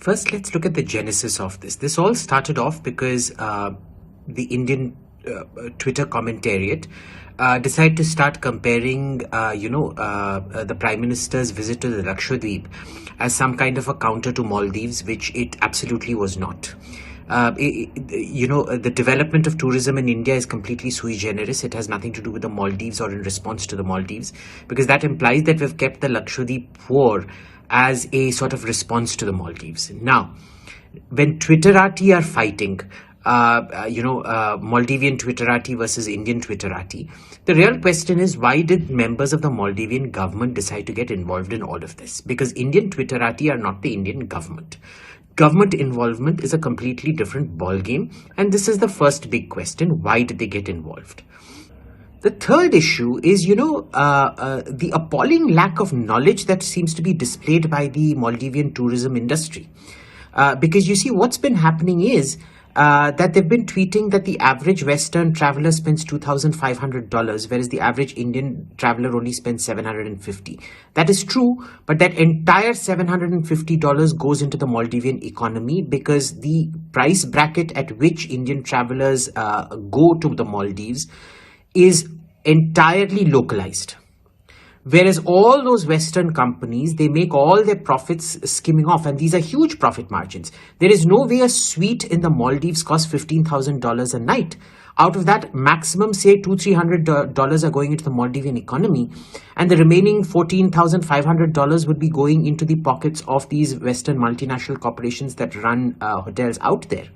First, let's look at the genesis of this. This all started off because the Indian Twitter commentariat decided to start comparing, the Prime Minister's visit to the Lakshadweep as some kind of a counter to Maldives, which it absolutely was not. The development of tourism in India is completely sui generis. It has nothing to do with the Maldives or in response to the Maldives, because that implies that we've kept the Lakshadweep poor as a sort of response to the Maldives. Now, when Twitterati are fighting, Maldivian Twitterati versus Indian Twitterati, the real question is, why did members of the Maldivian government decide to get involved in all of this? Because Indian Twitterati are not the Indian government. Government involvement is a completely different ballgame, and this is the first big question: why did they get involved? The third issue is, the appalling lack of knowledge that seems to be displayed by the Maldivian tourism industry. Because you see, what's been happening is that they've been tweeting that the average Western traveler spends $2,500, whereas the average Indian traveler only spends $750. That is true, but that entire $750 goes into the Maldivian economy, because the price bracket at which Indian travelers go to the Maldives is entirely localized. Whereas all those Western companies, they make all their profits skimming off, and these are huge profit margins. There is no way a suite in the Maldives costs $15,000 a night. Out of that, maximum, say, $200-300 are going into the Maldivian economy, and the remaining $14,500 would be going into the pockets of these Western multinational corporations that run hotels out there.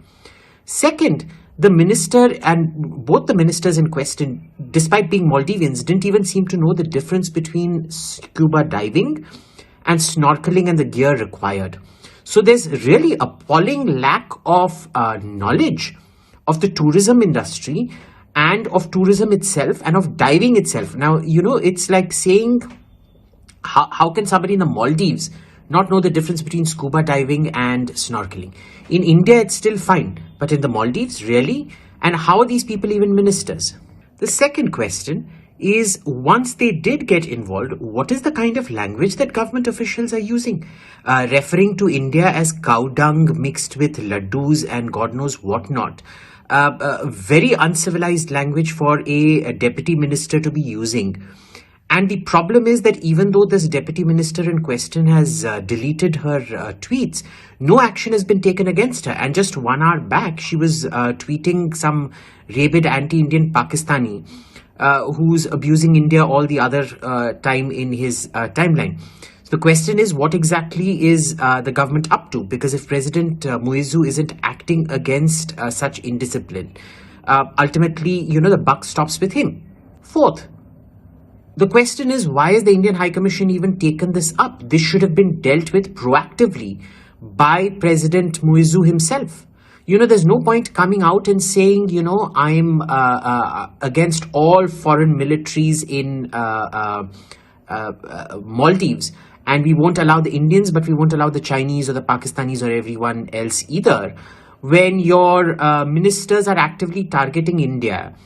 Second, the minister and both the ministers in question, despite being Maldivians, didn't even seem to know the difference between scuba diving and snorkeling and the gear required. So there's really appalling lack of knowledge of the tourism industry and of tourism itself and of diving itself. Now, it's like saying, how can somebody in the Maldives not know the difference between scuba diving and snorkeling? In India, it's still fine, but in the Maldives, really? And how are these people even ministers? The second question is, once they did get involved, what is the kind of language that government officials are using? Referring to India as cow dung mixed with laddus and God knows what not. Very uncivilized language for a deputy minister to be using. And the problem is that even though this deputy minister in question has deleted her tweets, no action has been taken against her. And just 1 hour back, she was tweeting some rabid anti-Indian Pakistani who's abusing India all the other time in his timeline. So the question is, what exactly is the government up to? Because if President Muizzu isn't acting against such indiscipline, ultimately, the buck stops with him. Fourth, the question is, why has the Indian High Commission even taken this up? This should have been dealt with proactively by President Muizzu himself. There's no point coming out and saying, I'm against all foreign militaries in Maldives, and we won't allow the Indians, but we won't allow the Chinese or the Pakistanis or everyone else either, when your ministers are actively targeting India